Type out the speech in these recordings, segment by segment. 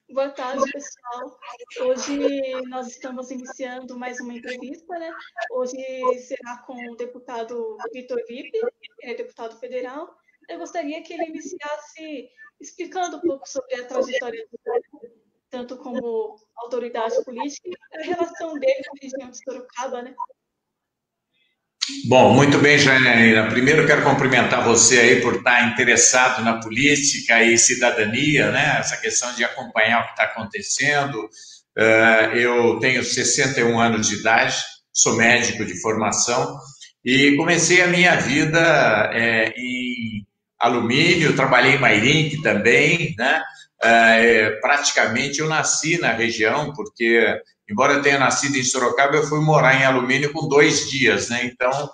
Boa tarde, pessoal. Hoje nós estamos iniciando mais uma entrevista, né? Hoje será com o deputado Vitor Lippe, ele é deputado federal. Eu gostaria que ele iniciasse explicando um pouco sobre a trajetória dele, tanto como autoridade política e a relação dele com a região de Sorocaba, né? Bom, muito bem, Janaína. Primeiro quero cumprimentar você aí por estar interessado na política e cidadania, né? Essa questão de acompanhar o que está acontecendo. Eu tenho 61 anos de idade, sou médico de formação e comecei a minha vida em alumínio, trabalhei em Mairink também, né? Praticamente eu nasci na região, porque embora eu tenha nascido em Sorocaba, eu fui morar em alumínio com 2 dias, né? Então,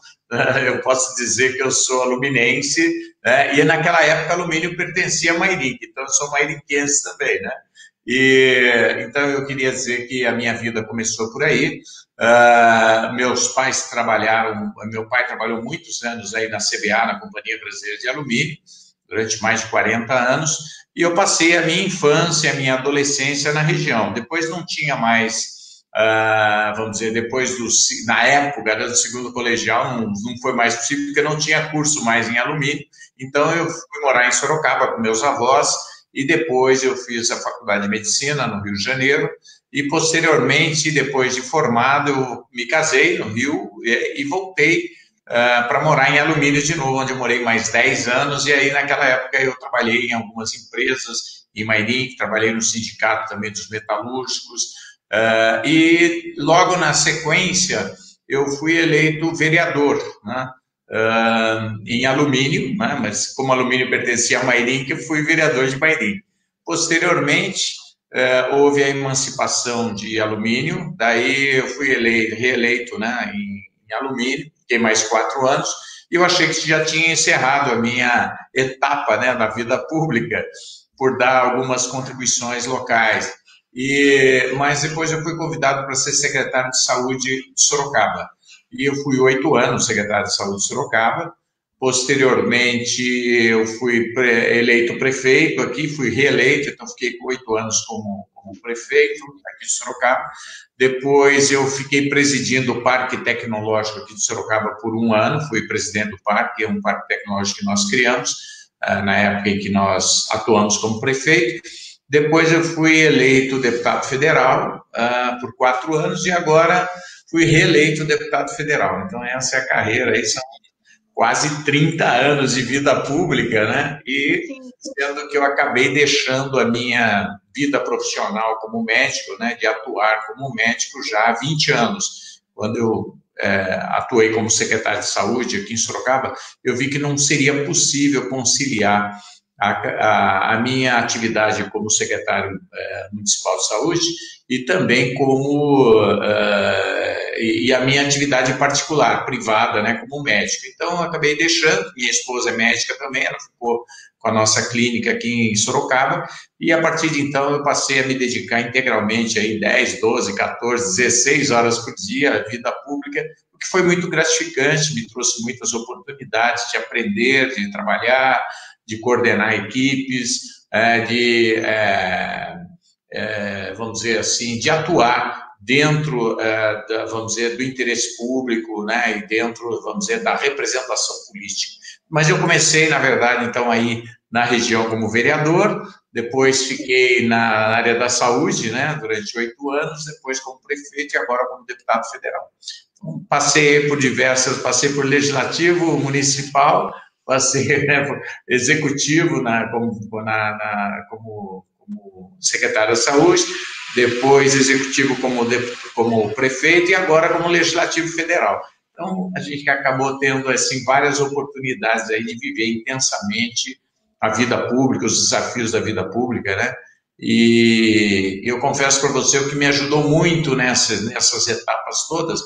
eu posso dizer que eu sou aluminense, né? E naquela época alumínio pertencia a Mairink, então eu sou mairinquense também, né? Então eu queria dizer que a minha vida começou por aí. Meus pais trabalharam, meu pai trabalhou muitos anos aí na CBA, na Companhia Brasileira de Alumínio, durante mais de 40 anos, e eu passei a minha infância, a minha adolescência na região. Depois não tinha mais vamos dizer, na época do segundo colegial, não foi mais possível, porque não tinha curso mais em alumínio, então eu fui morar em Sorocaba com meus avós, e depois eu fiz a faculdade de medicina no Rio de Janeiro, e posteriormente, depois de formado, eu me casei no Rio e voltei para morar em alumínio de novo, onde eu morei mais 10 anos, e aí naquela época eu trabalhei em algumas empresas, em Mairink, trabalhei no sindicato também dos metalúrgicos, e logo na sequência eu fui eleito vereador, né? Em alumínio, né? Mas como alumínio pertencia a Mairink, eu fui vereador de Mairink. Posteriormente, houve a emancipação de alumínio, daí eu fui reeleito, né, em alumínio, fiquei mais 4 anos, e eu achei que já tinha encerrado a minha etapa, né, na vida pública, por dar algumas contribuições locais. Mas depois eu fui convidado para ser secretário de saúde de Sorocaba. E eu fui 8 anos secretário de saúde de Sorocaba. Posteriormente, eu fui eleito prefeito aqui, fui reeleito, então fiquei 8 anos como prefeito aqui de Sorocaba. Depois eu fiquei presidindo o Parque Tecnológico aqui de Sorocaba por 1 ano, fui presidente do parque, é um parque tecnológico que nós criamos, na época em que nós atuamos como prefeito. Depois eu fui eleito deputado federal por 4 anos e agora fui reeleito deputado federal. Então essa é a carreira, aí são quase 30 anos de vida pública, né? E Sim. sendo que eu acabei deixando a minha vida profissional como médico, né, de atuar como médico já há 20 anos. Quando eu atuei como secretário de saúde aqui em Sorocaba, eu vi que não seria possível conciliar a minha atividade como secretário municipal de saúde e também e a minha atividade particular, privada, né, como médico. Então, eu acabei deixando, minha esposa é médica também, ela ficou com a nossa clínica aqui em Sorocaba, e a partir de então eu passei a me dedicar integralmente aí 10, 12, 14, 16 horas por dia à vida pública, o que foi muito gratificante, me trouxe muitas oportunidades de aprender, de trabalhar, de coordenar equipes, vamos dizer assim, de atuar dentro, vamos dizer, do interesse público, né, e dentro, vamos dizer, da representação política. Mas eu comecei, na verdade, então, aí na região como vereador, depois fiquei na área da saúde, né, durante 8 anos, depois como prefeito e agora como deputado federal. Então, passei por legislativo, municipal, passei, né, por executivo como secretário da saúde, depois executivo como prefeito e agora como legislativo federal. Então, a gente acabou tendo assim, várias oportunidades aí de viver intensamente a vida pública, os desafios da vida pública, né? E eu confesso para você, o que me ajudou muito nessas etapas todas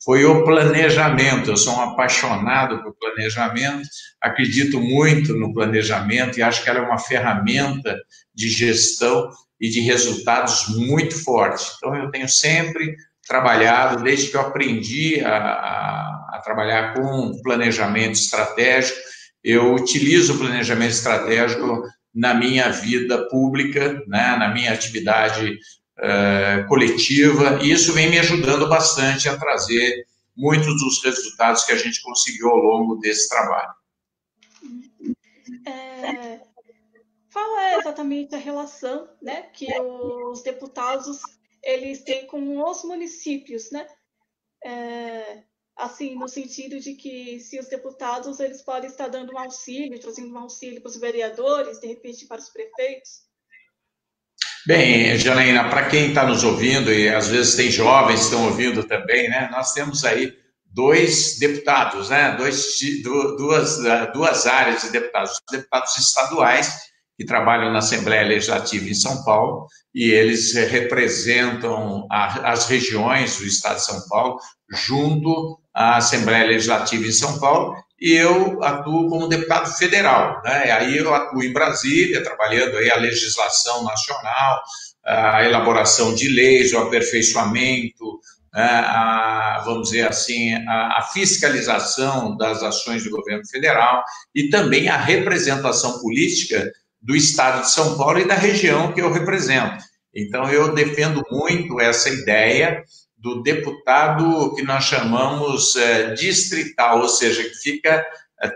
foi o planejamento. Eu sou um apaixonado por planejamento, acredito muito no planejamento e acho que ela é uma ferramenta de gestão e de resultados muito forte. Então, eu tenho sempre trabalhado, desde que eu aprendi a trabalhar com planejamento estratégico, eu utilizo o planejamento estratégico na minha vida pública, né, na minha atividade coletiva, e isso vem me ajudando bastante a trazer muitos dos resultados que a gente conseguiu ao longo desse trabalho. Qual é exatamente a relação, né, que os deputados eles têm com os municípios, né? Assim, no sentido de que se os deputados eles podem estar dando um auxílio, trazendo um auxílio para os vereadores, de repente para os prefeitos? Bem, Janaína, para quem está nos ouvindo, e às vezes tem jovens que estão ouvindo também, né? Nós temos aí 2 deputados, né? Duas áreas de deputados. Os deputados estaduais, que trabalham na Assembleia Legislativa em São Paulo, e eles representam as regiões do Estado de São Paulo, junto à Assembleia Legislativa em São Paulo, e eu atuo como deputado federal, né? Aí eu atuo em Brasília, trabalhando aí a legislação nacional, a elaboração de leis, o aperfeiçoamento, vamos dizer assim, a fiscalização das ações do governo federal e também a representação política do Estado de São Paulo e da região que eu represento. Então, eu defendo muito essa ideia do deputado que nós chamamos distrital, ou seja, que fica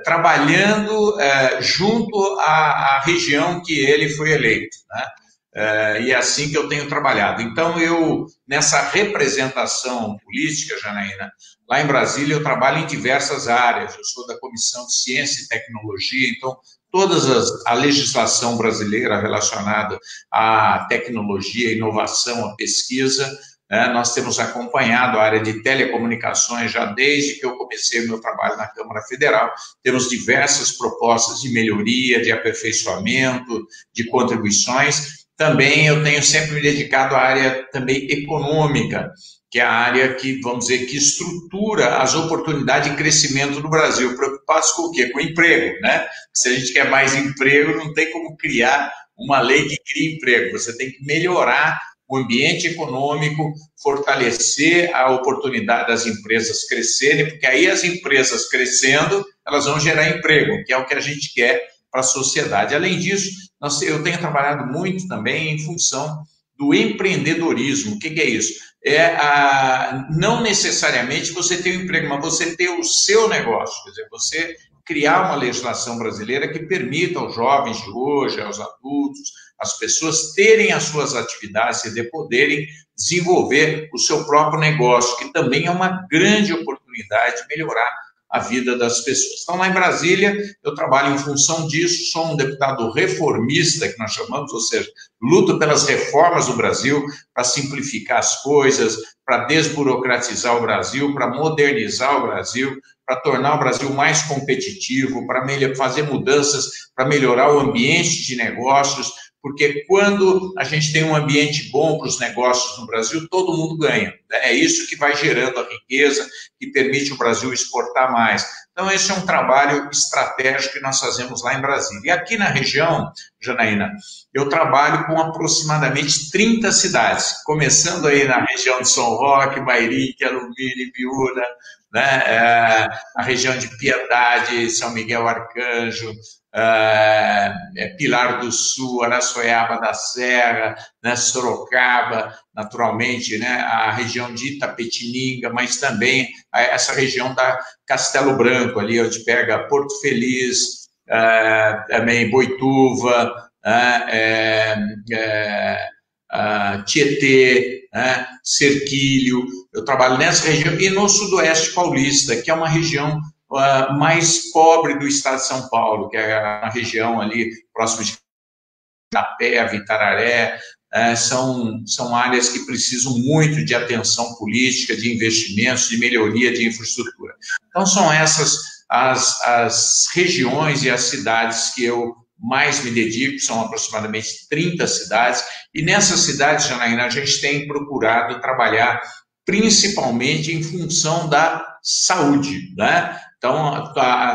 trabalhando junto à região que ele foi eleito, né? E é assim que eu tenho trabalhado. Então, eu, nessa representação política, Janaína, lá em Brasília eu trabalho em diversas áreas. Eu sou da Comissão de Ciência e Tecnologia, então a legislação brasileira relacionada à tecnologia, à inovação, à pesquisa, nós temos acompanhado a área de telecomunicações já desde que eu comecei o meu trabalho na Câmara Federal. Temos diversas propostas de melhoria, de aperfeiçoamento, de contribuições. Também eu tenho sempre me dedicado à área também econômica, que é a área que, vamos dizer, que estrutura as oportunidades de crescimento do Brasil. Preocupados com o quê? Com o emprego, né? Se a gente quer mais emprego, não tem como criar uma lei que crie emprego. Você tem que melhorar o ambiente econômico, fortalecer a oportunidade das empresas crescerem, porque aí as empresas crescendo, elas vão gerar emprego, que é o que a gente quer para a sociedade. Além disso, eu tenho trabalhado muito também em função do empreendedorismo. O que é isso? Não necessariamente você ter um emprego, mas você ter o seu negócio, quer dizer, você criar uma legislação brasileira que permita aos jovens de hoje, aos adultos, as pessoas terem as suas atividades e poderem desenvolver o seu próprio negócio, que também é uma grande oportunidade de melhorar a vida das pessoas. Então, lá em Brasília, eu trabalho em função disso, sou um deputado reformista, que nós chamamos, ou seja, luto pelas reformas do Brasil para simplificar as coisas, para desburocratizar o Brasil, para modernizar o Brasil, para tornar o Brasil mais competitivo, para fazer mudanças, para melhorar o ambiente de negócios, porque quando a gente tem um ambiente bom para os negócios no Brasil, todo mundo ganha. É isso que vai gerando a riqueza, que permite o Brasil exportar mais. Então, esse é um trabalho estratégico que nós fazemos lá em Brasília. E aqui na região, Janaína, eu trabalho com aproximadamente 30 cidades, começando aí na região de São Roque, Mairink, Alumínio, Ibiúna, né? A região de Piedade, São Miguel Arcanjo, Pilar do Sul, Araçoiaba da Serra, né, Sorocaba, naturalmente, né, a região de Itapetininga, mas também essa região da Castelo Branco, ali onde pega Porto Feliz, também Boituva, Tietê, Serquilho. Eu trabalho nessa região e no Sudoeste Paulista, que é uma região mais pobre do estado de São Paulo, que é a região ali próximo de Itapeva, Itararé, são áreas que precisam muito de atenção política, de investimentos, de melhoria de infraestrutura. Então, são essas as regiões e as cidades que eu mais me dedico, são aproximadamente 30 cidades, e nessas cidades, Janaína, a gente tem procurado trabalhar principalmente em função da saúde, né? Então,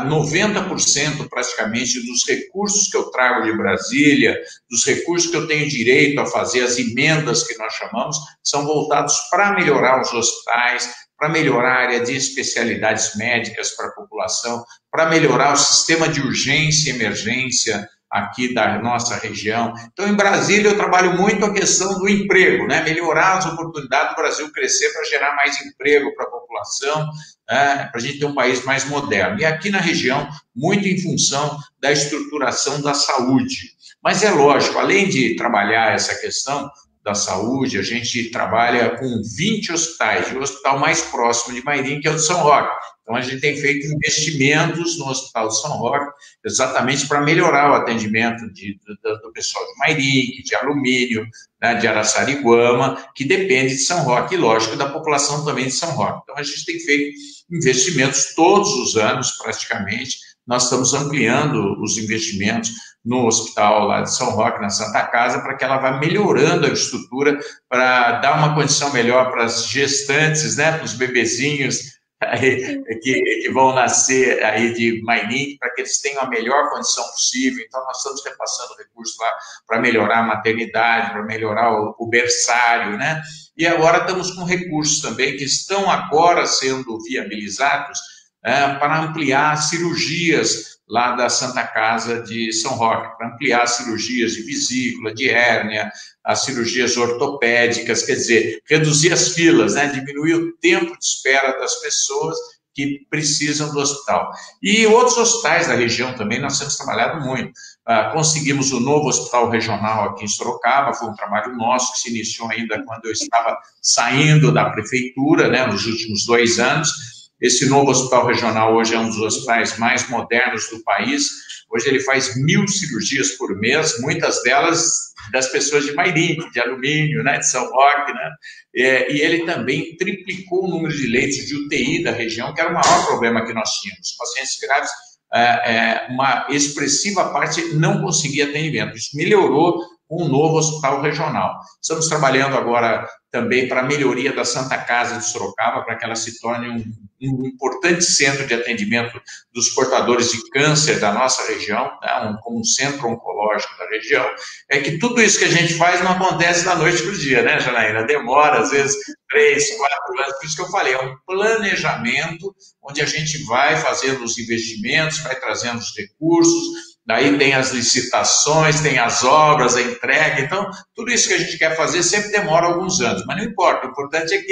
90% praticamente dos recursos que eu trago de Brasília, dos recursos que eu tenho direito a fazer, as emendas que nós chamamos, são voltados para melhorar os hospitais, para melhorar a área de especialidades médicas para a população, para melhorar o sistema de urgência e emergência aqui da nossa região. Então, em Brasília, eu trabalho muito a questão do emprego, né? Melhorar as oportunidades do Brasil crescer para gerar mais emprego para a população, para a gente ter um país mais moderno. E aqui na região, muito em função da estruturação da saúde. Mas é lógico, além de trabalhar essa questão da saúde, a gente trabalha com 20 hospitais, e o hospital mais próximo de Mairim, que é o de São Roque. Então, a gente tem feito investimentos no Hospital de São Roque, exatamente para melhorar o atendimento do pessoal de Mairim, de Alumínio, né, de Araçariguama, que depende de São Roque, e, lógico, da população também de São Roque. Então, a gente tem feito investimentos todos os anos, praticamente. Nós estamos ampliando os investimentos no hospital lá de São Roque, na Santa Casa, para que ela vá melhorando a estrutura, para dar uma condição melhor para as gestantes, né, para os bebezinhos aí, que vão nascer aí de Mairim, para que eles tenham a melhor condição possível. Então, nós estamos repassando recursos lá para melhorar a maternidade, para melhorar o berçário, né? E agora estamos com recursos também que estão agora sendo viabilizados para ampliar cirurgias lá da Santa Casa de São Roque, para ampliar as cirurgias de vesícula, de hérnia, as cirurgias ortopédicas, quer dizer, reduzir as filas, né, diminuir o tempo de espera das pessoas que precisam do hospital. E outros hospitais da região também nós temos trabalhado muito. Conseguimos o novo hospital regional aqui em Sorocaba, foi um trabalho nosso que se iniciou ainda quando eu estava saindo da prefeitura, né, nos últimos 2 anos. Esse novo hospital regional hoje é um dos hospitais mais modernos do país. Hoje ele faz 1.000 cirurgias por mês, muitas delas das pessoas de Mairim, de Alumínio, né, de São Roque, né? E ele também triplicou o número de leitos de UTI da região, que era o maior problema que nós tínhamos. Os pacientes graves, uma expressiva parte não conseguia atendimento. Isso melhorou com o novo hospital regional. Estamos trabalhando agora também para a melhoria da Santa Casa de Sorocaba, para que ela se torne um importante centro de atendimento dos portadores de câncer da nossa região, né, como um centro oncológico da região. É que tudo isso que a gente faz não acontece da noite para o dia, né, Janaína? Demora, às vezes, 3, 4 anos. Por isso que eu falei, é um planejamento onde a gente vai fazendo os investimentos, vai trazendo os recursos. Daí tem as licitações, tem as obras, a entrega. Então, tudo isso que a gente quer fazer sempre demora alguns anos, mas não importa. O importante é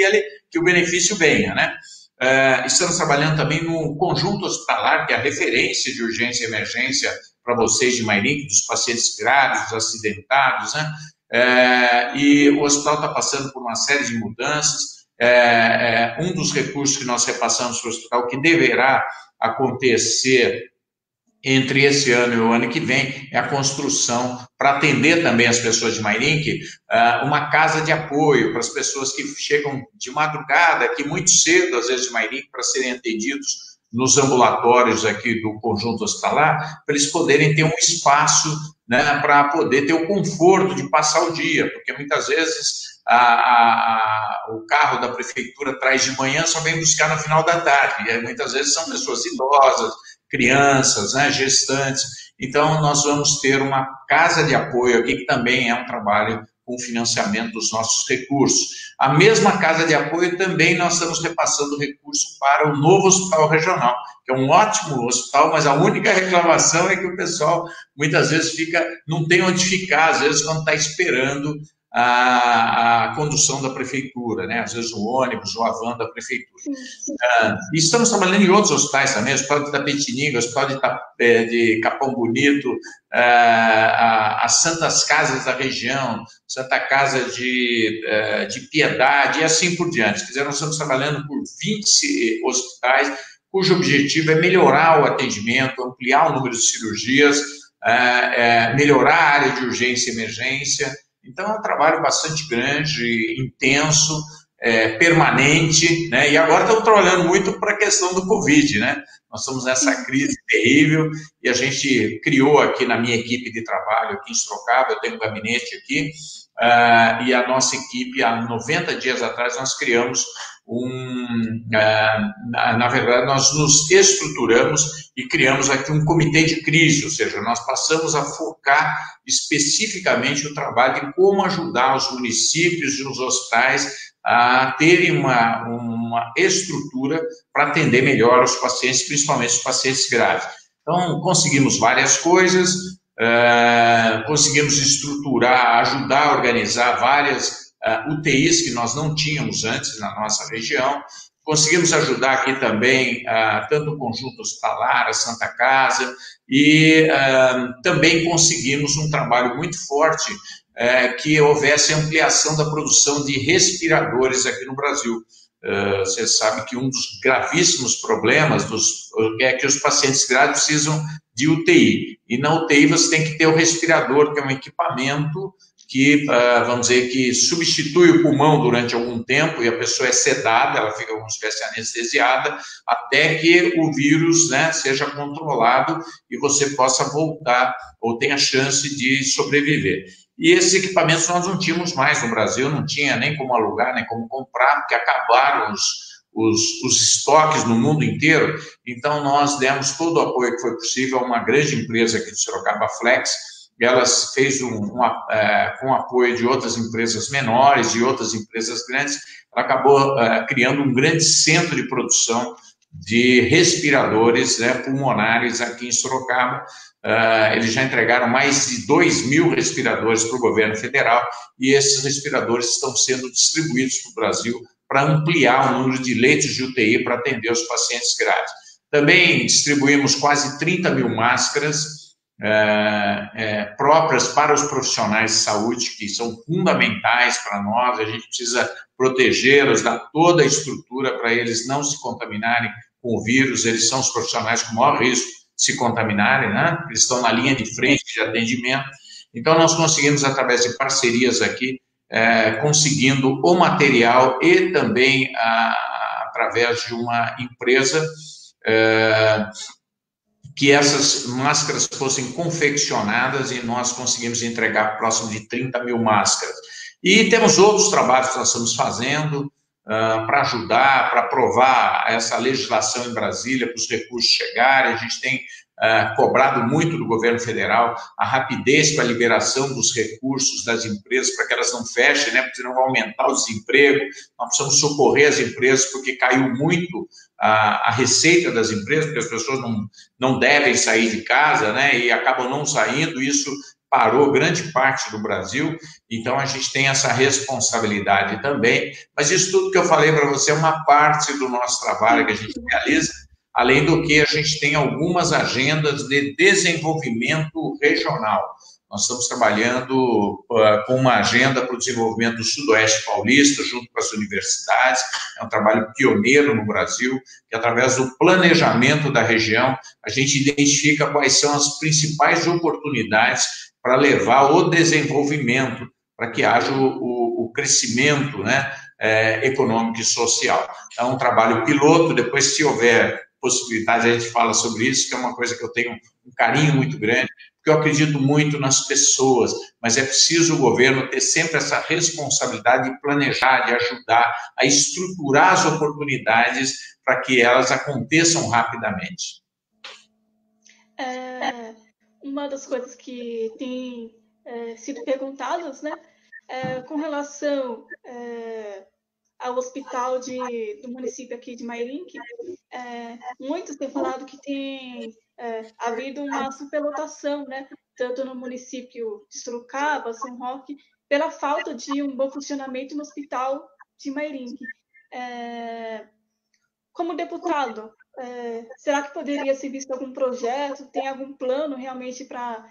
que o benefício venha, né? Estamos trabalhando também no conjunto hospitalar, que é a referência de urgência e emergência para vocês de Mairim, dos pacientes graves, dos acidentados, né? E o hospital está passando por uma série de mudanças. Um dos recursos que nós repassamos para o hospital, que deverá acontecer entre esse ano e o ano que vem, é a construção, para atender também as pessoas de Mairim, uma casa de apoio para as pessoas que chegam de madrugada, aqui muito cedo, às vezes de Mairim, para serem atendidos nos ambulatórios aqui do conjunto hospitalar, para eles poderem ter um espaço, né, para poder ter o conforto de passar o dia, porque muitas vezes o carro da prefeitura traz de manhã, só vem buscar no final da tarde, e muitas vezes são pessoas idosas, crianças, né, gestantes. Então, nós vamos ter uma casa de apoio aqui, que também é um trabalho com financiamento dos nossos recursos. A mesma casa de apoio também nós estamos repassando recurso para o novo hospital regional, que é um ótimo hospital, mas a única reclamação é que o pessoal muitas vezes não tem onde ficar, às vezes quando está esperando a condução da prefeitura, né? Às vezes o ônibus ou a van da prefeitura. E estamos trabalhando em outros hospitais também, o Hospital de Itapetininga, o Hospital de Capão Bonito, as Santas Casas da região, Santa Casa de Piedade e assim por diante. Quer dizer, nós estamos trabalhando por 20 hospitais, cujo objetivo é melhorar o atendimento, ampliar o número de cirurgias, melhorar a área de urgência e emergência. Então, é um trabalho bastante grande, intenso, permanente, né? E agora estamos trabalhando muito para a questão do Covid, né? Nós estamos nessa crise terrível e a gente criou aqui na minha equipe de trabalho, aqui em Sorocaba, eu tenho um gabinete aqui, e a nossa equipe, há 90 dias atrás, nós criamos na verdade, nós nos estruturamos e criamos aqui um comitê de crise, ou seja, nós passamos a focar especificamente o trabalho de como ajudar os municípios e os hospitais a terem uma estrutura para atender melhor os pacientes, principalmente os pacientes graves. Então, conseguimos várias coisas, conseguimos estruturar, ajudar a organizar várias UTIs que nós não tínhamos antes na nossa região. Conseguimos ajudar aqui também tanto o Conjunto Hospitalar, a Santa Casa, e também conseguimos um trabalho muito forte que houvesse ampliação da produção de respiradores aqui no Brasil. Você sabe que um dos gravíssimos problemas é que os pacientes graves precisam de UTI, e na UTI você tem que ter o respirador, que é um equipamento que, vamos dizer, que substitui o pulmão durante algum tempo, e a pessoa é sedada, ela fica como se estivesse anestesiada, até que o vírus, né, seja controlado e você possa voltar, ou tenha chance de sobreviver. E esses equipamentos nós não tínhamos mais no Brasil, não tinha nem como alugar, nem como comprar, porque acabaram os estoques no mundo inteiro. Então, nós demos todo o apoio que foi possível a uma grande empresa aqui de Sorocaba, Flex. Ela fez com o apoio de outras empresas menores e outras empresas grandes, ela acabou criando um grande centro de produção de respiradores, né, pulmonares aqui em Sorocaba. Eles já entregaram mais de 2.000 respiradores para o governo federal, e esses respiradores estão sendo distribuídos para o Brasil para ampliar o número de leitos de UTI para atender os pacientes graves. Também distribuímos quase 30.000 máscaras próprias para os profissionais de saúde, que são fundamentais para nós. A gente precisa protegê-los, dar toda a estrutura para eles não se contaminarem com o vírus. Eles são os profissionais com maior risco de se contaminarem, né? Eles estão na linha de frente de atendimento. Então, nós conseguimos, através de parcerias aqui, conseguindo o material e também através de uma empresa que essas máscaras fossem confeccionadas, e nós conseguimos entregar próximo de 30.000 máscaras. E temos outros trabalhos que nós estamos fazendo para ajudar, para aprovar essa legislação em Brasília, para os recursos chegarem. A gente tem cobrado muito do governo federal a rapidez para a liberação dos recursos das empresas, para que elas não fechem, né, porque senão vai aumentar o desemprego. Nós precisamos socorrer as empresas, porque caiu muito a receita das empresas, porque as pessoas não devem sair de casa, né, e acabam não saindo. Isso parou grande parte do Brasil, então a gente tem essa responsabilidade também. Mas isso tudo que eu falei para você é uma parte do nosso trabalho que a gente realiza, além do que a gente tem algumas agendas de desenvolvimento regional. Nós estamos trabalhando com uma agenda para o desenvolvimento do Sudoeste Paulista, junto com as universidades. É um trabalho pioneiro no Brasil, que através do planejamento da região, a gente identifica quais são as principais oportunidades para levar o desenvolvimento, para que haja o crescimento, né, econômico e social. É um trabalho piloto. Depois, se houver possibilidade, a gente fala sobre isso, que é uma coisa que eu tenho um carinho muito grande, porque eu acredito muito nas pessoas, mas é preciso o governo ter sempre essa responsabilidade de planejar, de ajudar a estruturar as oportunidades para que elas aconteçam rapidamente. Uma das coisas que tem sido perguntadas, né, com relação ao hospital do município aqui de Mairinque, muitos têm falado que tem havido uma superlotação, né, tanto no município de Sorocaba, São Roque, pela falta de um bom funcionamento no hospital de Mairinque. Como deputado, será que poderia ser visto algum projeto, tem algum plano realmente para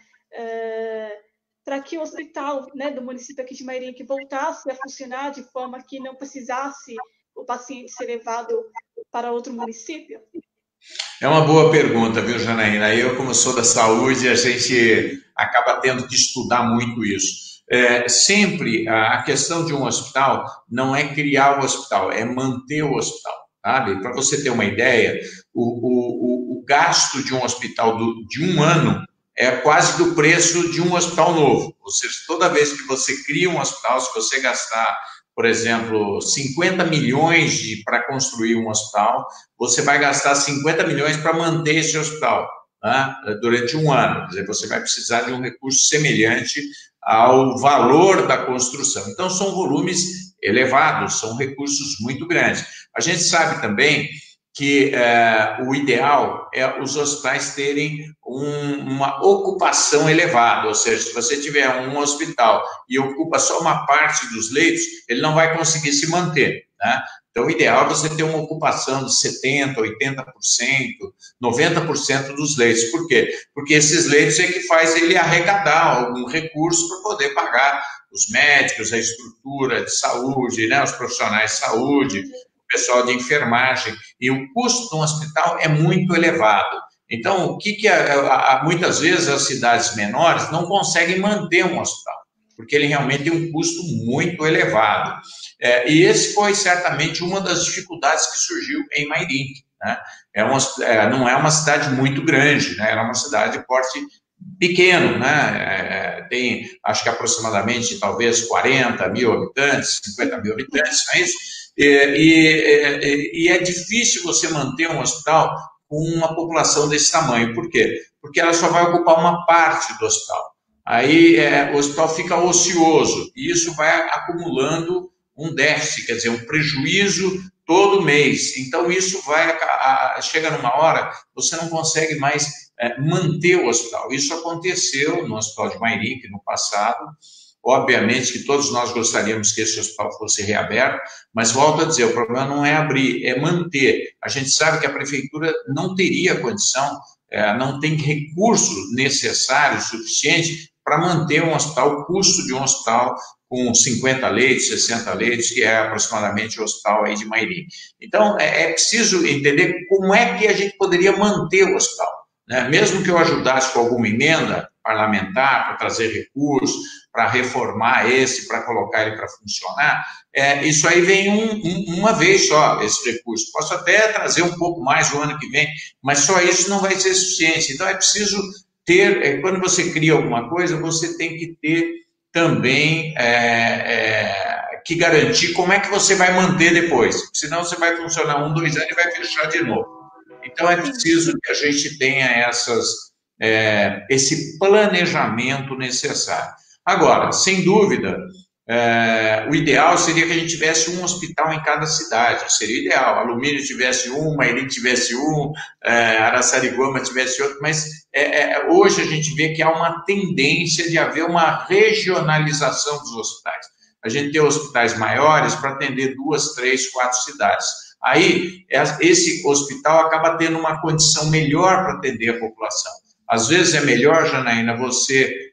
que o hospital, né, do município aqui de Mairinque voltasse a funcionar de forma que não precisasse o paciente ser levado para outro município? É uma boa pergunta, viu, Janaína? Eu, como sou da saúde, a gente acaba tendo que estudar muito isso. Sempre a questão de um hospital não é criar o hospital, é manter o hospital, sabe? Para você ter uma ideia, o gasto de um hospital de um ano é quase do preço de um hospital novo. Ou seja, toda vez que você cria um hospital, se você gastar, por exemplo, 50 milhões para construir um hospital, você vai gastar 50 milhões para manter esse hospital, né, durante um ano. Quer dizer, você vai precisar de um recurso semelhante ao valor da construção. Então, são volumes elevados, são recursos muito grandes. A gente sabe também que o ideal é os hospitais terem uma ocupação elevada, ou seja, se você tiver um hospital e ocupa só uma parte dos leitos, ele não vai conseguir se manter, né? Então, o ideal é você ter uma ocupação de 70%, 80%, 90% dos leitos. Por quê? Porque esses leitos é que faz ele arrecadar algum recurso para poder pagar os médicos, a estrutura de saúde, né, os profissionais de saúde, o pessoal de enfermagem. E o custo de um hospital é muito elevado. Então, o que muitas vezes as cidades menores não conseguem manter um hospital, porque ele realmente tem um custo muito elevado. E esse foi certamente uma das dificuldades que surgiu em Mairinque, né? Não é uma cidade muito grande, né? Era uma cidade de porte pequeno, né? Tem, acho que aproximadamente, talvez, 40 mil habitantes, 50 mil habitantes, não é isso? E é difícil você manter um hospital com uma população desse tamanho. Por quê? Porque ela só vai ocupar uma parte do hospital. Aí o hospital fica ocioso, e isso vai acumulando um déficit, quer dizer, um prejuízo todo mês. Então, isso chega numa hora, você não consegue mais manter o hospital. Isso aconteceu no Hospital de Mairinque no passado. Obviamente que todos nós gostaríamos que esse hospital fosse reaberto, mas volto a dizer, o problema não é abrir, é manter. A gente sabe que a prefeitura não teria condição, não tem recurso necessário, suficiente, para manter um hospital, o custo de um hospital com 50 leitos, 60 leitos, que é aproximadamente o hospital aí de Mairinque. Então, é preciso entender como é que a gente poderia manter o hospital, né? Mesmo que eu ajudasse com alguma emenda parlamentar para trazer recursos, para reformar para colocar ele para funcionar, isso aí vem uma vez só, esse recurso. Posso até trazer um pouco mais o ano que vem, mas só isso não vai ser suficiente. Então, é preciso ter, quando você cria alguma coisa, você tem que ter também que garantir como é que você vai manter depois. Senão você vai funcionar 1, 2 anos e vai fechar de novo. Então, é preciso que a gente tenha esse planejamento necessário. Agora, sem dúvida, o ideal seria que a gente tivesse um hospital em cada cidade, seria ideal. Alumínio tivesse um, Mairinque tivesse um, Araçariguama tivesse outro, mas hoje a gente vê que há uma tendência de haver uma regionalização dos hospitais. A gente tem hospitais maiores para atender 2, 3, 4 cidades. Aí, esse hospital acaba tendo uma condição melhor para atender a população. Às vezes é melhor, Janaína, você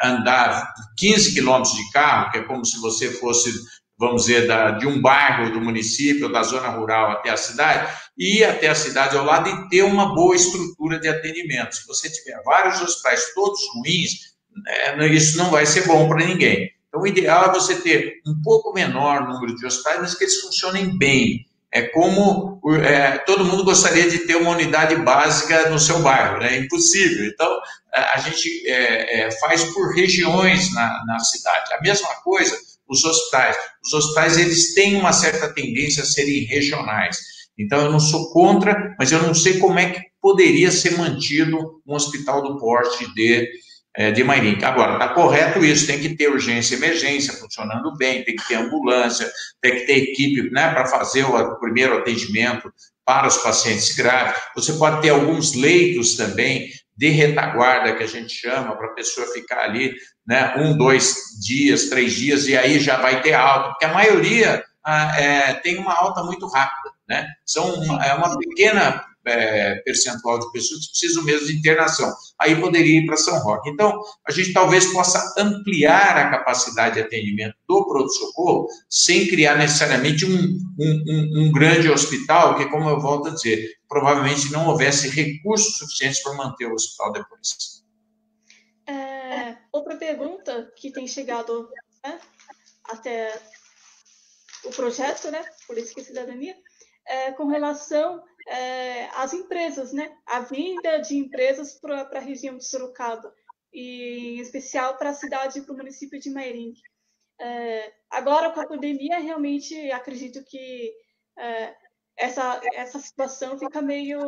andar 15 quilômetros de carro, que é como se você fosse, vamos dizer, de um bairro do município, da zona rural até a cidade, e ir até a cidade ao lado e ter uma boa estrutura de atendimento. Se você tiver vários hospitais todos ruins, isso não vai ser bom para ninguém. Então, o ideal é você ter um pouco menor número de hospitais, mas que eles funcionem bem. É como todo mundo gostaria de ter uma unidade básica no seu bairro, né? É impossível. Então, a gente faz por regiões na cidade. A mesma coisa, os hospitais. Os hospitais, eles têm uma certa tendência a serem regionais. Então, eu não sou contra, mas eu não sei como é que poderia ser mantido um hospital do porte de Mairinque. Agora, está correto isso, tem que ter urgência e emergência funcionando bem, tem que ter ambulância, tem que ter equipe, né, para fazer o primeiro atendimento para os pacientes graves. Você pode ter alguns leitos também de retaguarda, que a gente chama, para a pessoa ficar ali, né, 1, 2 dias, 3 dias, e aí já vai ter alta, porque a maioria tem uma alta muito rápida, né? É uma pequena percentual de pessoas que precisam mesmo de internação. Aí poderia ir para São Roque. Então, a gente talvez possa ampliar a capacidade de atendimento do pronto-socorro sem criar necessariamente um grande hospital, que, como eu volto a dizer, provavelmente não houvesse recursos suficientes para manter o hospital depois. Outra pergunta que tem chegado, né, até o projeto, né, Política e Cidadania, com relação às empresas, né, a vinda de empresas para a região de Sorocaba, e em especial para a cidade e para o município de Mairinque. Agora, com a pandemia, realmente acredito que essa situação fica meio,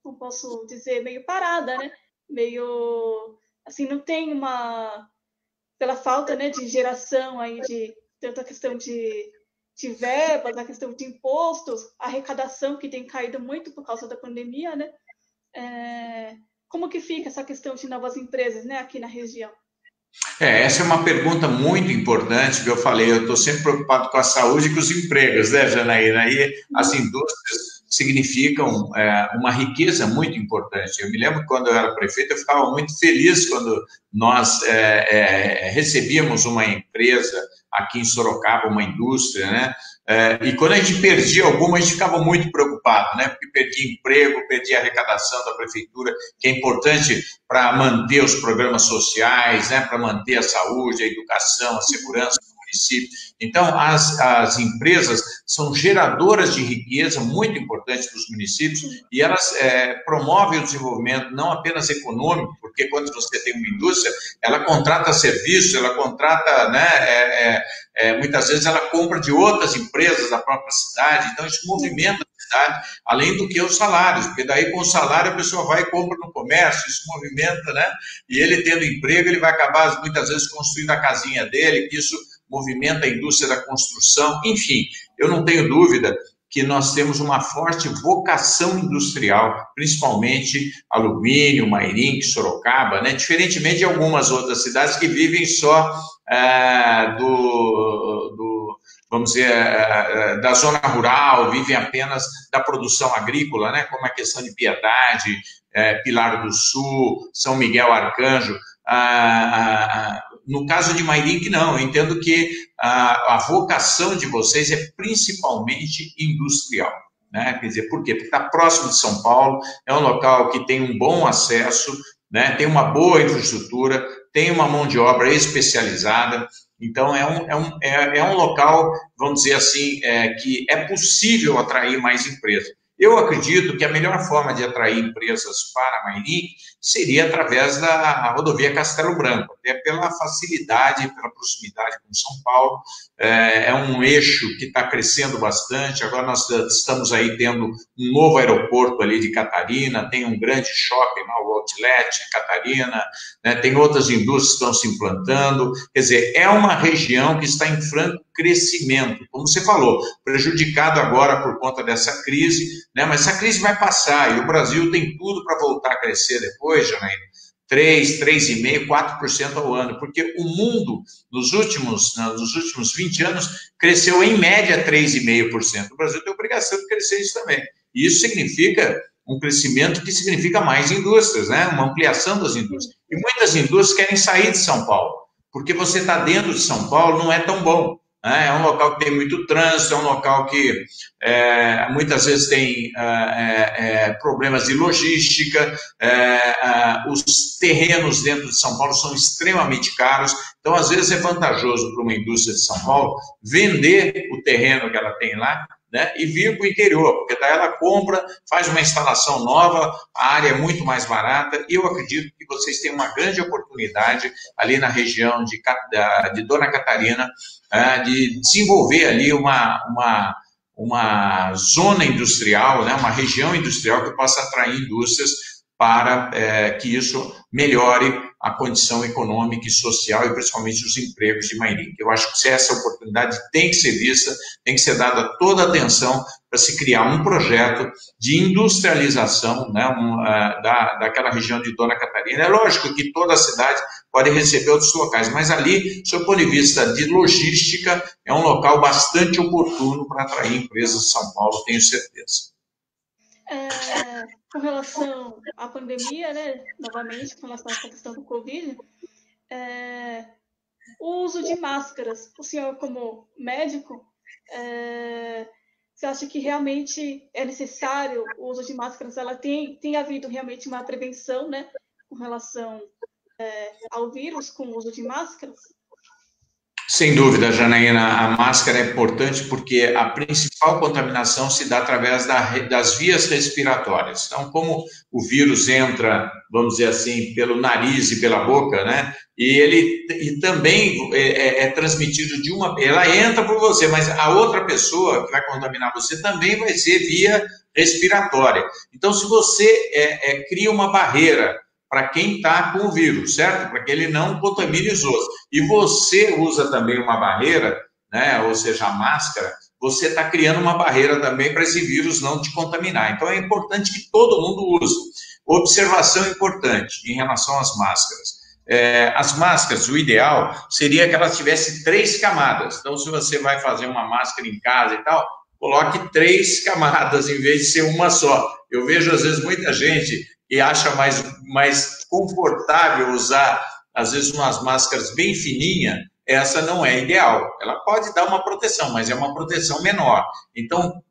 como posso dizer, meio parada, né? Meio, assim, não tem pela falta, né, de geração aí de tanto a questão de verbas, a questão de impostos, a arrecadação que tem caído muito por causa da pandemia, né? como que fica essa questão de novas empresas, né, aqui na região? Essa é uma pergunta muito importante que eu falei. Eu estou sempre preocupado com a saúde e com os empregos, né, Janaína? E as indústrias significam uma riqueza muito importante. Eu me lembro que quando eu era prefeito, eu ficava muito feliz quando nós recebíamos uma empresa aqui em Sorocaba, uma indústria, né? E quando a gente perdia alguma, a gente ficava muito preocupado, né? Porque perdia emprego, perdia arrecadação da prefeitura, que é importante para manter os programas sociais, né? Para manter a saúde, a educação, a segurança do município. Então, as empresas são geradoras de riqueza muito importante para os municípios e elas promovem o desenvolvimento não apenas econômico, porque quando você tem uma indústria, ela contrata serviços, ela contrata, né? Muitas vezes ela compra de outras empresas da própria cidade, então isso movimenta a cidade, além do que os salários, porque daí com o salário a pessoa vai e compra no comércio, isso movimenta, né? E ele tendo emprego, ele vai acabar muitas vezes construindo a casinha dele, que isso movimenta a indústria da construção, enfim, eu não tenho dúvida que nós temos uma forte vocação industrial, principalmente alumínio, Mairinque, Sorocaba, né? Diferentemente de algumas outras cidades que vivem só vamos dizer, da zona rural, vivem apenas da produção agrícola, né? Como a questão de Piedade, Pilar do Sul, São Miguel Arcanjo. No caso de Mairinque, não, eu entendo que a vocação de vocês é principalmente industrial, né? Quer dizer, por quê? Porque está próximo de São Paulo, é um local que tem um bom acesso, né? Tem uma boa infraestrutura, tem uma mão de obra especializada, então é um local, vamos dizer assim, que é possível atrair mais empresas. Eu acredito que a melhor forma de atrair empresas para Mairinque seria através da rodovia Castelo Branco, até pela facilidade, pela proximidade com São Paulo. É um eixo que está crescendo bastante. Agora nós estamos aí tendo um novo aeroporto ali de Catarina, tem um grande shopping, o Outlet Catarina, né? Tem outras indústrias que estão se implantando. Quer dizer, é uma região que está em franco crescimento, como você falou, prejudicado agora por conta dessa crise, né? Mas essa crise vai passar e o Brasil tem tudo para voltar a crescer depois, Janaína, 3,5%, 4% ao ano, porque o mundo, nos últimos 20 anos, cresceu em média 3,5%. O Brasil tem a obrigação de crescer isso também. E isso significa um crescimento que significa mais indústrias, né? Uma ampliação das indústrias. E muitas indústrias querem sair de São Paulo, porque você está dentro de São Paulo, não é tão bom. É um local que tem muito trânsito, é um local que muitas vezes tem problemas de logística, os terrenos dentro de São Paulo são extremamente caros, então às vezes é vantajoso para uma indústria de São Paulo vender o terreno que ela tem lá, né, e vir para o interior, porque daí ela compra, faz uma instalação nova, a área é muito mais barata, e eu acredito que vocês têm uma grande oportunidade ali na região de Dona Catarina, de desenvolver ali uma zona industrial, né, uma região industrial que possa atrair indústrias para que isso melhore a condição econômica e social e principalmente os empregos de Mairinque. Eu acho que essa oportunidade tem que ser vista, tem que ser dada toda a atenção para se criar um projeto de industrialização, né, daquela região de Dona Catarina. É lógico que toda a cidade pode receber outros locais, mas ali, do ponto de vista de logística, é um local bastante oportuno para atrair empresas de São Paulo, tenho certeza. Com relação à pandemia, né, novamente, com relação a essa questão do Covid, o uso de máscaras, o senhor como médico, você acha que realmente é necessário o uso de máscaras? Ela tem havido realmente uma prevenção, né, com relação ao vírus com o uso de máscaras? Sem dúvida, Janaína, a máscara é importante porque a principal contaminação se dá através das vias respiratórias. Então, como o vírus entra, vamos dizer assim, pelo nariz e pela boca, né? E também é transmitido ela entra por você, mas a outra pessoa que vai contaminar você também vai ser via respiratória. Então, se você cria uma barreira para quem está com o vírus, certo? Para que ele não contamine os outros. E você usa também uma barreira, né? Ou seja, a máscara, você está criando uma barreira também para esse vírus não te contaminar. Então, é importante que todo mundo use. Observação importante em relação às máscaras. As máscaras, o ideal seria que elas tivessem 3 camadas. Então, se você vai fazer uma máscara em casa e tal, coloque 3 camadas em vez de ser uma só. Eu vejo, às vezes, muita gente que acha mais confortável usar, às vezes, umas máscaras bem fininhas. Essa não é ideal. Ela pode dar uma proteção, mas é uma proteção menor. Então,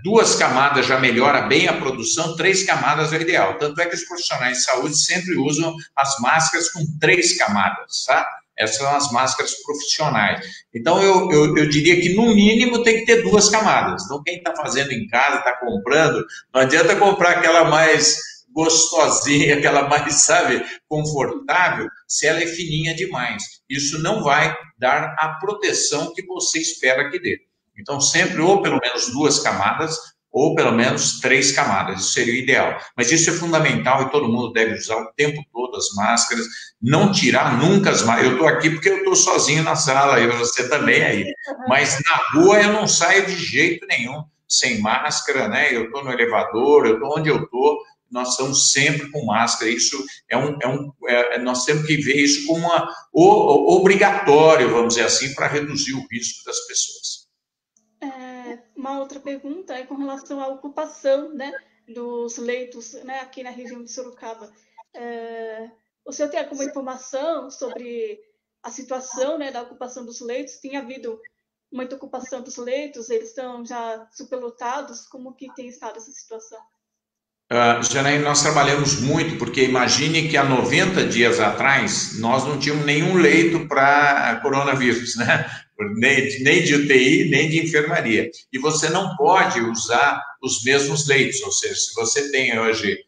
2 camadas já melhora bem a produção, 3 camadas é o ideal. Tanto é que os profissionais de saúde sempre usam as máscaras com 3 camadas, tá? Essas são as máscaras profissionais. Então, eu diria que, no mínimo, tem que ter 2 camadas. Então, quem está fazendo em casa, está comprando, não adianta comprar aquela mais gostosinha, aquela mais, sabe, confortável, se ela é fininha demais. Isso não vai dar a proteção que você espera que dê. Então, sempre ou pelo menos 2 camadas, ou pelo menos 3 camadas, isso seria o ideal. Mas isso é fundamental e todo mundo deve usar o tempo todo as máscaras, não tirar nunca as máscaras. Eu estou aqui porque eu estou sozinho na sala, e você também aí. Mas na rua eu não saio de jeito nenhum sem máscara, né? Eu estou no elevador, eu estou onde eu estou, nós estamos sempre com máscara. Isso nós temos que ver isso como obrigatório, vamos dizer assim, para reduzir o risco das pessoas. Uma outra pergunta é com relação à ocupação, né, dos leitos, né, aqui na região de Sorocaba. O senhor tem alguma informação sobre a situação, né, da ocupação dos leitos? Tem havido muita ocupação dos leitos? Eles estão já superlotados? Como que tem estado essa situação? Janaína, nós trabalhamos muito, porque imagine que há 90 dias atrás nós não tínhamos nenhum leito para coronavírus, né? Nem de UTI, nem de enfermaria. E você não pode usar os mesmos leitos, ou seja, se você tem hoje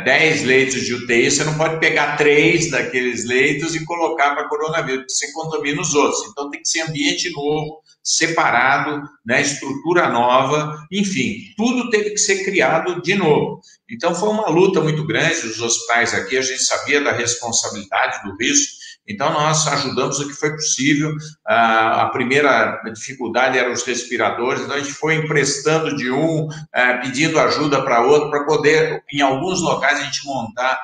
10 leitos de UTI, você não pode pegar 3 daqueles leitos e colocar para coronavírus, porque você contamina os outros. Então tem que ser ambiente novo, separado, né, estrutura nova, enfim, tudo teve que ser criado de novo. Então foi uma luta muito grande, os hospitais aqui, a gente sabia da responsabilidade, do risco, então nós ajudamos o que foi possível. A primeira dificuldade eram os respiradores, então a gente foi emprestando de um, pedindo ajuda para outro, para poder, em alguns locais, a gente montar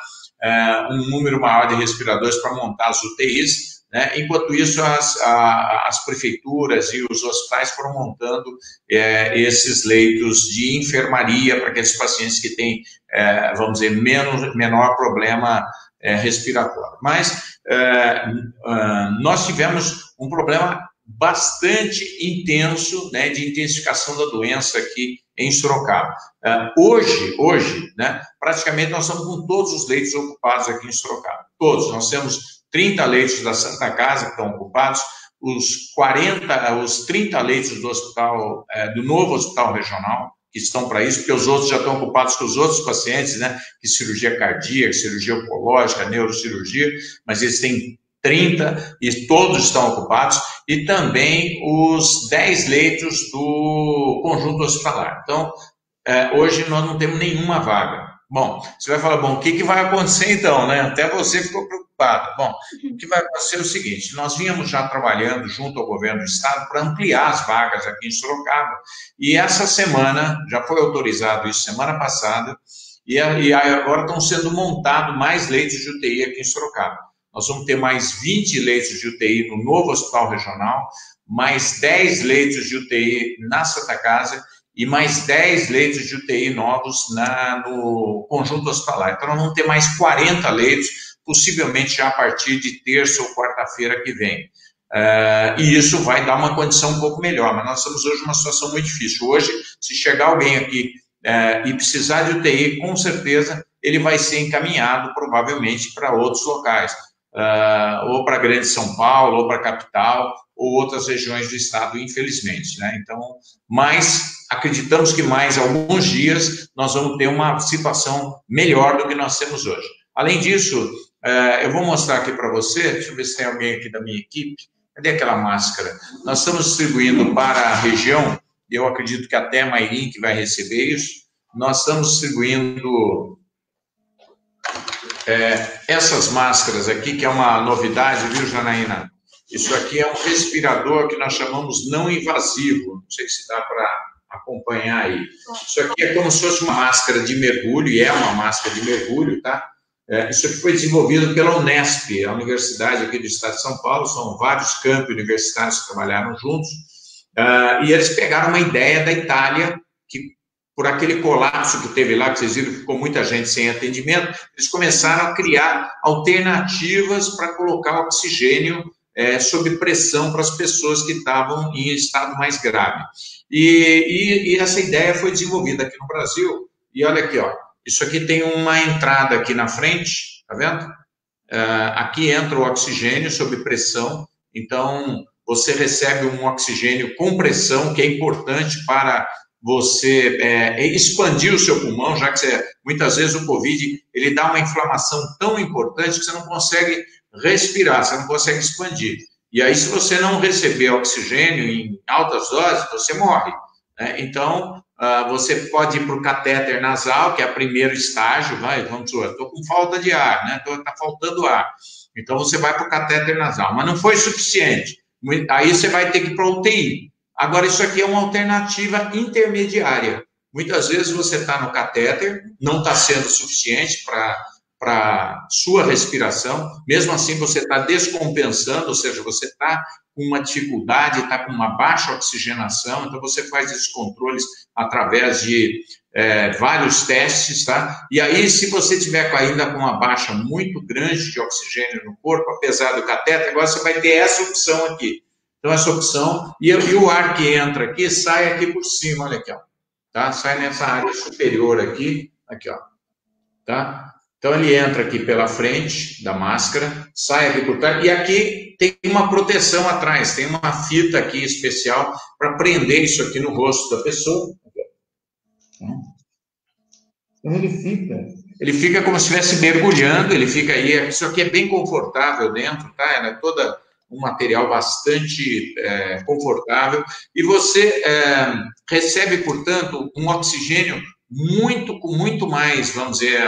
um número maior de respiradores para montar as UTIs, né? Enquanto isso, as prefeituras e os hospitais foram montando esses leitos de enfermaria para aqueles pacientes que têm, vamos dizer, menor problema respiratório. Mas nós tivemos um problema bastante intenso, né, de intensificação da doença aqui em Sorocaba. Hoje, né, praticamente nós estamos com todos os leitos ocupados aqui em Sorocaba. Todos. Nós temos 30 leitos da Santa Casa que estão ocupados, os 30 leitos do hospital, do novo hospital regional, que estão para isso, porque os outros já estão ocupados com os outros pacientes, né, que cirurgia cardíaca, cirurgia oncológica, neurocirurgia, mas eles têm 30 e todos estão ocupados, e também os 10 leitos do conjunto hospitalar. Então, hoje nós não temos nenhuma vaga. Bom, você vai falar, bom, o que vai acontecer então, né? Até você ficou preocupado. Bom, o que vai acontecer é o seguinte, nós vínhamos já trabalhando junto ao governo do estado para ampliar as vagas aqui em Sorocaba, e essa semana, já foi autorizado isso semana passada, e agora estão sendo montados mais leitos de UTI aqui em Sorocaba. Nós vamos ter mais 20 leitos de UTI no novo hospital regional, mais 10 leitos de UTI na Santa Casa e mais 10 leitos de UTI novos no conjunto hospitalar. Então, nós vamos ter mais 40 leitos, possivelmente já a partir de terça ou quarta-feira que vem. E isso vai dar uma condição um pouco melhor, mas nós estamos hoje numa situação muito difícil. Hoje, se chegar alguém aqui e precisar de UTI, com certeza ele vai ser encaminhado provavelmente para outros locais, ou para a Grande São Paulo, ou para a capital, ou outras regiões do estado, infelizmente, né? Então, mas acreditamos que mais alguns dias nós vamos ter uma situação melhor do que nós temos hoje. Além disso, eu vou mostrar aqui para você, deixa eu ver se tem alguém aqui da minha equipe, cadê aquela máscara? Nós estamos distribuindo para a região, eu acredito que até a Mairim que vai receber isso, nós estamos distribuindo essas máscaras aqui, que é uma novidade, viu, Janaína? Isso aqui é um respirador que nós chamamos não invasivo, não sei se dá para acompanhar aí. Isso aqui é como se fosse uma máscara de mergulho, e é uma máscara de mergulho, tá? Isso aqui foi desenvolvido pela Unesp, a universidade aqui do estado de São Paulo, são vários campos universitários que trabalharam juntos, e eles pegaram uma ideia da Itália, que por aquele colapso que teve lá, que vocês viram que ficou muita gente sem atendimento, eles começaram a criar alternativas para colocar oxigênio sob pressão para as pessoas que estavam em estado mais grave. E essa ideia foi desenvolvida aqui no Brasil, e olha aqui, ó, isso aqui tem uma entrada aqui na frente, tá vendo? Aqui entra o oxigênio sob pressão, então você recebe um oxigênio com pressão, que é importante para você expandir o seu pulmão, já que muitas vezes o Covid, ele dá uma inflamação tão importante que você não consegue respirar, você não consegue expandir. E aí, se você não receber oxigênio em altas doses, você morre, né? Então, você pode ir para o catéter nasal, que é o primeiro estágio, vamos supor, estou com falta de ar, né? Está faltando ar. Então, você vai para o catéter nasal, mas não foi suficiente. Aí você vai ter que ir para a UTI. Agora, isso aqui é uma alternativa intermediária. Muitas vezes você está no catéter, não está sendo suficiente para sua respiração, mesmo assim você está descompensando, ou seja, você está com uma dificuldade, está com uma baixa oxigenação, então você faz esses controles através de vários testes, tá? E aí, se você tiver ainda com uma baixa muito grande de oxigênio no corpo, apesar do catéter, agora você vai ter essa opção aqui. Então, essa opção, e o ar que entra aqui, sai aqui por cima, olha aqui, ó, tá? Sai nessa área superior aqui, ó, tá? Então, ele entra aqui pela frente da máscara, sai aqui por trás, e aqui tem uma proteção atrás, tem uma fita aqui especial para prender isso aqui no rosto da pessoa. Então, ele fica como se estivesse mergulhando, ele fica aí, isso aqui é bem confortável dentro, tá? Ela é toda um material bastante confortável, e você recebe, portanto, um oxigênio com muito mais, vamos dizer,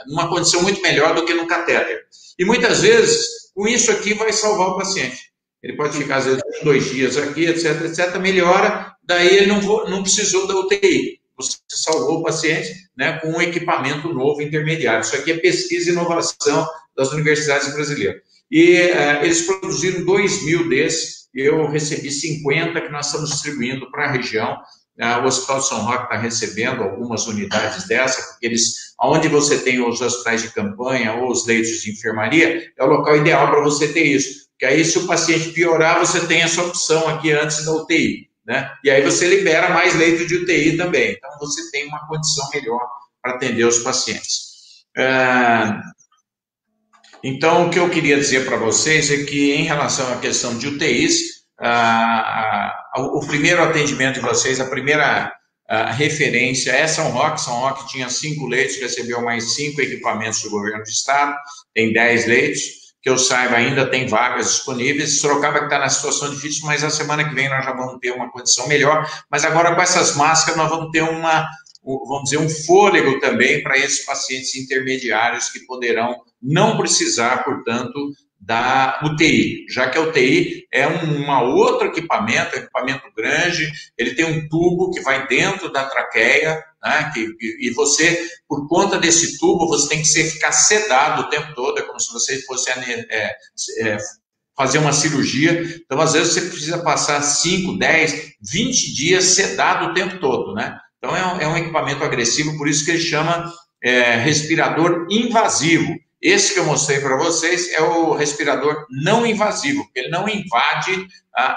numa condição muito melhor do que no catéter. E muitas vezes, com isso aqui, vai salvar o paciente. Ele pode ficar, às vezes, 2 dias aqui, etc, etc, melhora, daí ele não precisou da UTI. Você salvou o paciente, né, com um equipamento novo intermediário. Isso aqui é pesquisa e inovação das universidades brasileiras. E eles produziram 2.000 desses, eu recebi 50 que nós estamos distribuindo para a região. O Hospital de São Roque está recebendo algumas unidades dessa, porque onde você tem os hospitais de campanha ou os leitos de enfermaria, é o local ideal para você ter isso. Porque aí, se o paciente piorar, você tem essa opção aqui antes da UTI, né? E aí você libera mais leito de UTI também. Então, você tem uma condição melhor para atender os pacientes. Então, o que eu queria dizer para vocês é que, em relação à questão de UTIs, o primeiro atendimento de vocês, a primeira referência é São Roque. São Roque tinha 5 leitos, recebeu mais 5 equipamentos do governo do estado, tem 10 leitos, que eu saiba ainda tem vagas disponíveis. Sorocaba que está na situação difícil, mas a semana que vem nós já vamos ter uma condição melhor, mas agora com essas máscaras nós vamos ter vamos dizer, um fôlego também para esses pacientes intermediários que poderão não precisar, portanto, da UTI, já que a UTI é um outro equipamento grande, ele tem um tubo que vai dentro da traqueia, né, e você, por conta desse tubo, você tem que ficar sedado o tempo todo, é como se você fosse fazer uma cirurgia, então às vezes você precisa passar 5, 10, 20 dias sedado o tempo todo, né? Então é um equipamento agressivo, por isso que ele chama respirador invasivo. Esse que eu mostrei para vocês é o respirador não invasivo, porque ele não invade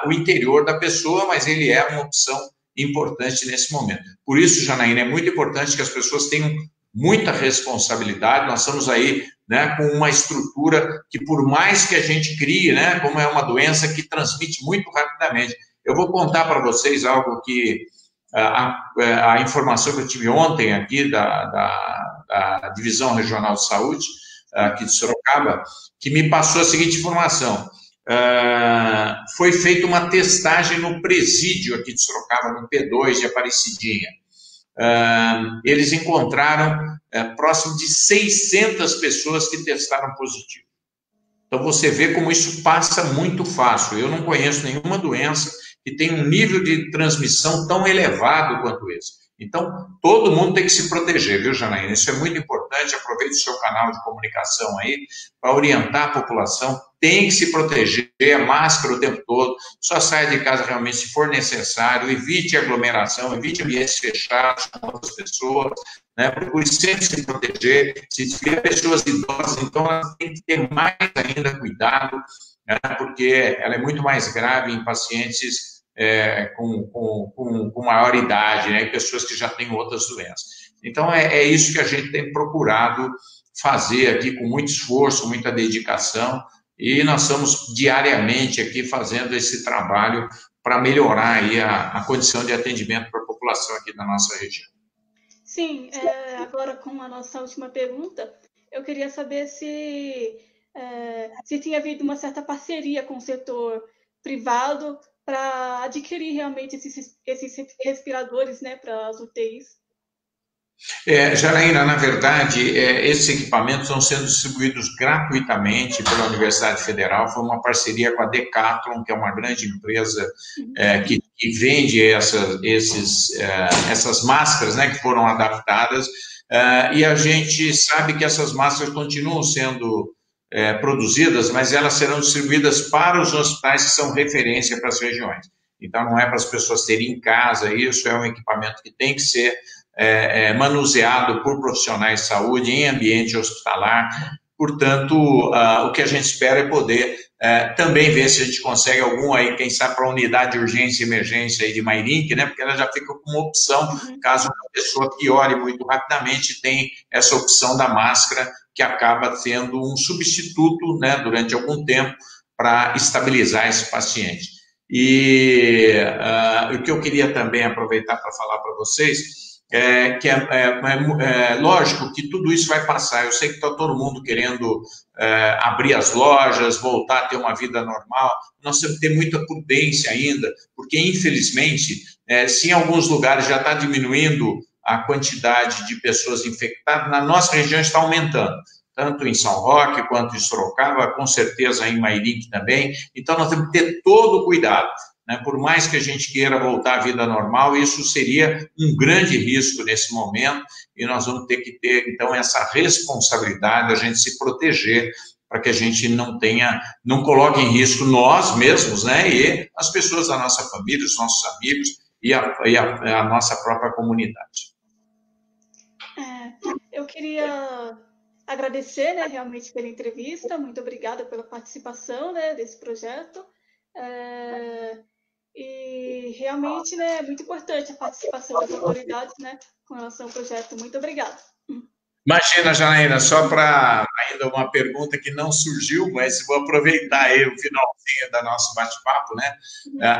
o interior da pessoa, mas ele é uma opção importante nesse momento. Por isso, Janaína, é muito importante que as pessoas tenham muita responsabilidade. Nós estamos aí, né, com uma estrutura que, por mais que a gente crie, né, como é uma doença que transmite muito rapidamente. Eu vou contar para vocês algo que a informação que eu tive ontem aqui da Divisão Regional de Saúde, aqui de Sorocaba, que me passou a seguinte informação. Foi feita uma testagem no presídio aqui de Sorocaba, no P2 de Aparecidinha. Eles encontraram próximo de 600 pessoas que testaram positivo. Então, você vê como isso passa muito fácil. Eu não conheço nenhuma doença que tenha um nível de transmissão tão elevado quanto esse. Então, todo mundo tem que se proteger, viu, Janaína? Isso é muito importante. Aproveite o seu canal de comunicação aí para orientar a população. Tem que se proteger, máscara o tempo todo. Só saia de casa realmente se for necessário. Evite aglomeração, evite ambientes fechados com outras pessoas, né? Procure sempre se proteger. Se tiver pessoas idosas, então elas têm que ter mais ainda cuidado, né? Porque ela é muito mais grave em pacientes com maior idade, né, e pessoas que já têm outras doenças. Então, é isso que a gente tem procurado fazer aqui com muito esforço, muita dedicação, e nós estamos diariamente aqui fazendo esse trabalho para melhorar aí a condição de atendimento para a população aqui da nossa região. Sim, agora com a nossa última pergunta, eu queria saber se tinha havido uma certa parceria com o setor privado para adquirir realmente esses respiradores, né, para as UTIs. Janaína, na verdade, esses equipamentos estão sendo distribuídos gratuitamente pela Universidade Federal. Foi uma parceria com a Decathlon, que é uma grande empresa que vende essas máscaras, né, que foram adaptadas, e a gente sabe que essas máscaras continuam sendo produzidas, mas elas serão distribuídas para os hospitais que são referência para as regiões. Então, não é para as pessoas terem em casa, isso é um equipamento que tem que ser manuseado por profissionais de saúde em ambiente hospitalar. Portanto, o que a gente espera é poder também ver se a gente consegue algum aí, quem sabe, para a unidade de urgência e emergência aí de Mairink, né? Porque ela já fica com uma opção, caso uma pessoa piore muito rapidamente, tem essa opção da máscara, que acaba sendo um substituto, né, durante algum tempo, para estabilizar esse paciente. E o que eu queria também aproveitar para falar para vocês que lógico que tudo isso vai passar. Eu sei que está todo mundo querendo abrir as lojas, voltar a ter uma vida normal. Nós temos que ter muita prudência ainda, porque, infelizmente, se em alguns lugares já está diminuindo a quantidade de pessoas infectadas, na nossa região está aumentando, tanto em São Roque quanto em Sorocaba, com certeza em Mairink também. Então, nós temos que ter todo o cuidado, né? Por mais que a gente queira voltar à vida normal, isso seria um grande risco nesse momento, e nós vamos ter que ter, então, essa responsabilidade da gente se proteger, para que a gente não coloque em risco nós mesmos, né, e as pessoas da nossa família, os nossos amigos e a nossa própria comunidade. Eu queria agradecer, né, realmente pela entrevista, muito obrigada pela participação, né, desse projeto, e realmente, né, é muito importante a participação das autoridades, né, com relação ao projeto. Muito obrigada. Imagina, Janaína, só para ainda uma pergunta que não surgiu, mas vou aproveitar aí o finalzinho do nosso bate-papo, né?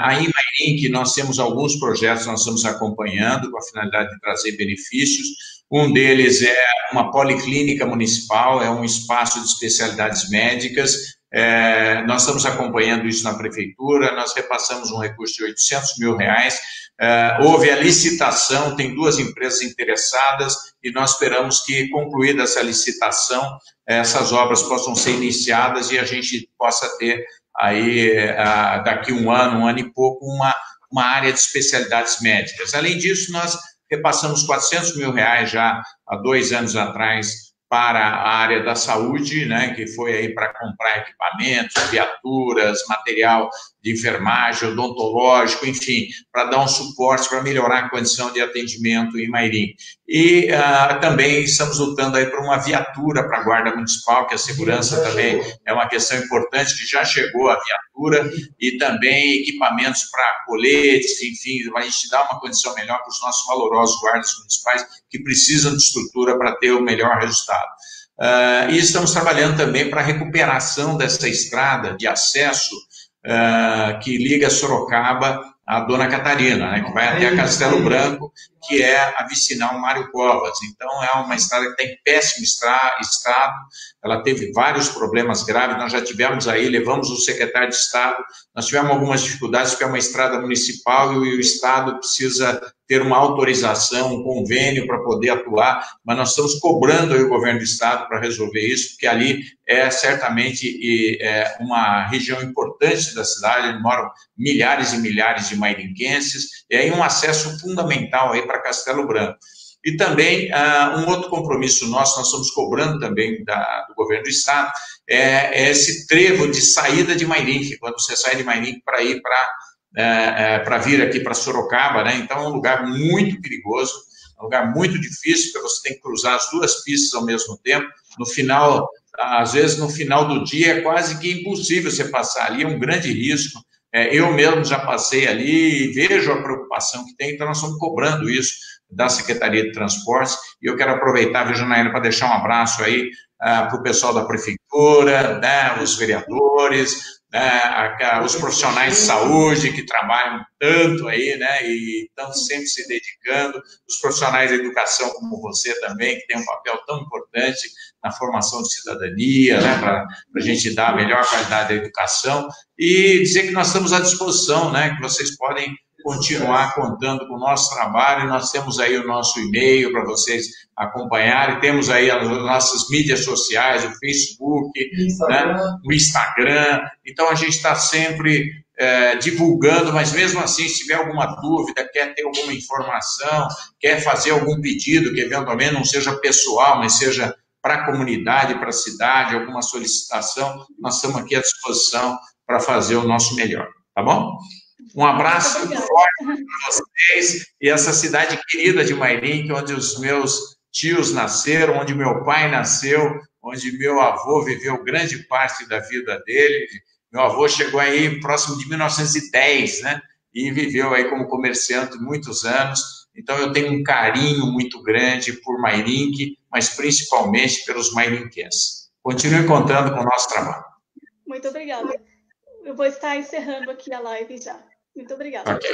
Aí em Mairink nós temos alguns projetos que nós estamos acompanhando com a finalidade de trazer benefícios. Um deles é uma policlínica municipal, é um espaço de especialidades médicas. Nós estamos acompanhando isso na prefeitura, nós repassamos um recurso de R$800 mil, houve a licitação, tem 2 empresas interessadas, e nós esperamos que, concluída essa licitação, essas obras possam ser iniciadas e a gente possa ter aí, daqui um ano e pouco, uma área de especialidades médicas. Além disso, nós repassamos R$400 mil já há 2 anos atrás para a área da saúde, né, que foi aí para comprar equipamentos, viaturas, material de enfermagem, odontológico, enfim, para dar um suporte, para melhorar a condição de atendimento em Mairink. E também estamos lutando aí por uma viatura para a Guarda Municipal, que a segurança também é uma questão importante, que já chegou a viatura, e também equipamentos para coletes, enfim, a gente dá uma condição melhor para os nossos valorosos guardas municipais, que precisam de estrutura para ter o melhor resultado. E estamos trabalhando também para a recuperação dessa estrada de acesso que liga Sorocaba a Dona Catarina, né, que vai até a Castelo Branco, que é a vicinal Mário Covas. Então, é uma estrada que está em péssimo estado, ela teve vários problemas graves, nós já tivemos aí, levamos o secretário de Estado, nós tivemos algumas dificuldades, porque é uma estrada municipal e o Estado precisa ter uma autorização, um convênio para poder atuar, mas nós estamos cobrando aí o governo do estado para resolver isso, porque ali é certamente uma região importante da cidade, onde moram milhares e milhares de mairinquenses, e aí um acesso fundamental aí para Castelo Branco. E também, um outro compromisso nosso, nós estamos cobrando também do governo do estado, é esse trevo de saída de Mairinque, quando você sai de Mairinque para ir para vir aqui para Sorocaba, né? Então é um lugar muito perigoso, é um lugar muito difícil, porque você tem que cruzar as duas pistas ao mesmo tempo. No final, às vezes no final do dia é quase que impossível você passar ali, é um grande risco. Eu mesmo já passei ali e vejo a preocupação que tem, então nós estamos cobrando isso da Secretaria de Transportes, e eu quero aproveitar, viu, Janaína, para deixar um abraço aí para o pessoal da Prefeitura, né, os vereadores, os profissionais de saúde que trabalham tanto aí, né, e estão sempre se dedicando, os profissionais da educação como você também, que tem um papel tão importante na formação de cidadania, né, para a gente dar a melhor qualidade da educação, e dizer que nós estamos à disposição, né, que vocês podem continuar contando com o nosso trabalho. Nós temos aí o nosso e-mail para vocês acompanharem, temos aí as nossas mídias sociais, o Facebook, né, o Instagram, então a gente está sempre divulgando, mas mesmo assim, se tiver alguma dúvida, quer ter alguma informação, quer fazer algum pedido, que eventualmente não seja pessoal, mas seja para a comunidade, para a cidade, alguma solicitação, nós estamos aqui à disposição para fazer o nosso melhor, tá bom? Um abraço muito forte para vocês e essa cidade querida de Mairinque, onde os meus tios nasceram, onde meu pai nasceu, onde meu avô viveu grande parte da vida dele. Meu avô chegou aí próximo de 1910, né? E viveu aí como comerciante muitos anos. Então eu tenho um carinho muito grande por Mairinque, mas principalmente pelos mairinquenses. Continue contando com o nosso trabalho. Muito obrigada. Eu vou estar encerrando aqui a live já. Muito obrigada. Okay.